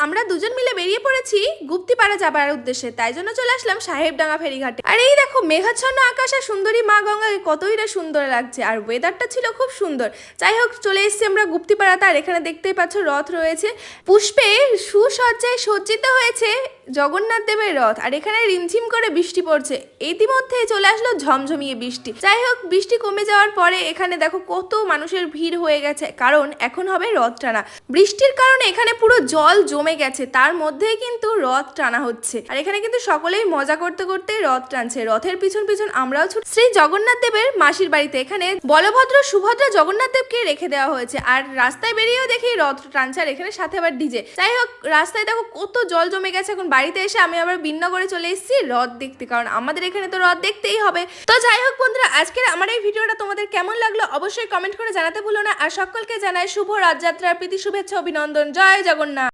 আমরা দুজন মিলে বেরিয়ে পড়েছি গুপ্তিপাড়া যাবার উদ্দেশ্যে, তাই জন্য চলে আসলাম সাহেবডাঙ্গা ফেরিঘাটে। আর এই দেখো মেঘাচ্ছন্ন আকাশ আর সুন্দরী মা গঙ্গাকে কতই না সুন্দর লাগছে, আর ওয়েদারটা ছিল খুব সুন্দর। যাই হোক চলে এসেছি আমরা গুপ্তিপাড়াতে, আর এখানে দেখতেই পাচ্ছ রথ রয়েছে, পুষ্পে সুসজ্জায় সজ্জিত হয়েছে জগন্নাথ দেবের রথ। আর এখানে রিমঝিম করে বৃষ্টি পড়ছে, ইতিমধ্যে চলে আসলো ঝমঝমিয়ে বৃষ্টি। যাই হোক বৃষ্টি কমে যাওয়ার পরে এখানে দেখো কত মানুষের ভিড় হয়ে গেছে, কারণ এখন হবে রথ টানা। বৃষ্টির কারণে এখানে পুরো জল জমে গেছে, তার মধ্যেই কিন্তু রথ টানা হচ্ছে। আর এখানে কিন্তু সকলেই মজা করতে করতে রথ টানছে, রথের পিছন পিছন আমরাও ছুট। শ্রী জগন্নাথ দেবের মাসির বাড়িতে এখানে বলভদ্র সুভদ্রা জগন্নাথ দেবকে রেখে দেওয়া হয়েছে, আর রাস্তায় বেরিয়েও দেখি রথ টানছে, আর এখানে সাথে আবার ডিজে। যাই হোক রাস্তায় দেখো কত জল জমে গেছে। এখন বাড়িতে এসে আমি আবার বিন্নগরে চলে এসেছি রথ দেখতে, কারণ আমাদের এখানে তো রথ দেখতেই হবে। তো যাই হোক বন্ধুরা, আজকের আমার এই ভিডিওটা তোমাদের কেমন লাগলো অবশ্যই কমেন্ট করে জানাতে ভুলো না। আর সকলকে জানাই শুভ রথযাত্রার প্রীতি শুভেচ্ছা অভিনন্দন। জয় জগন্নাথ।